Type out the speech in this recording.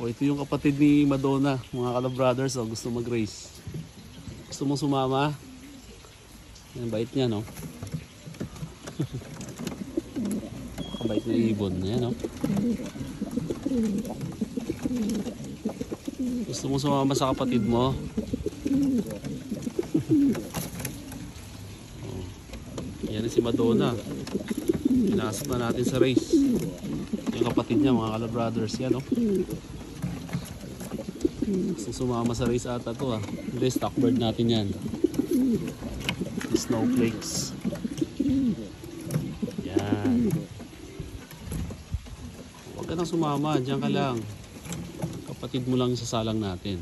O ito yung kapatid ni Madonna, mga kalabrothers, oh, gusto mag-race. Gusto mong sumama? Yan, bait niya, no? Kabait na ibon. Yan, no? Gusto mong sumama sa kapatid mo? Oh, yan si Madonna. Pinasok na natin sa race. Yung kapatid niya, mga kalabrothers, yan, no? Gusto sumama sa race ata to, ah. Hindi, stockbird natin yan. Snowflakes. Yan. Huwag ka nang sumama, diyan ka lang. Kapatid mo lang yung sasalang natin.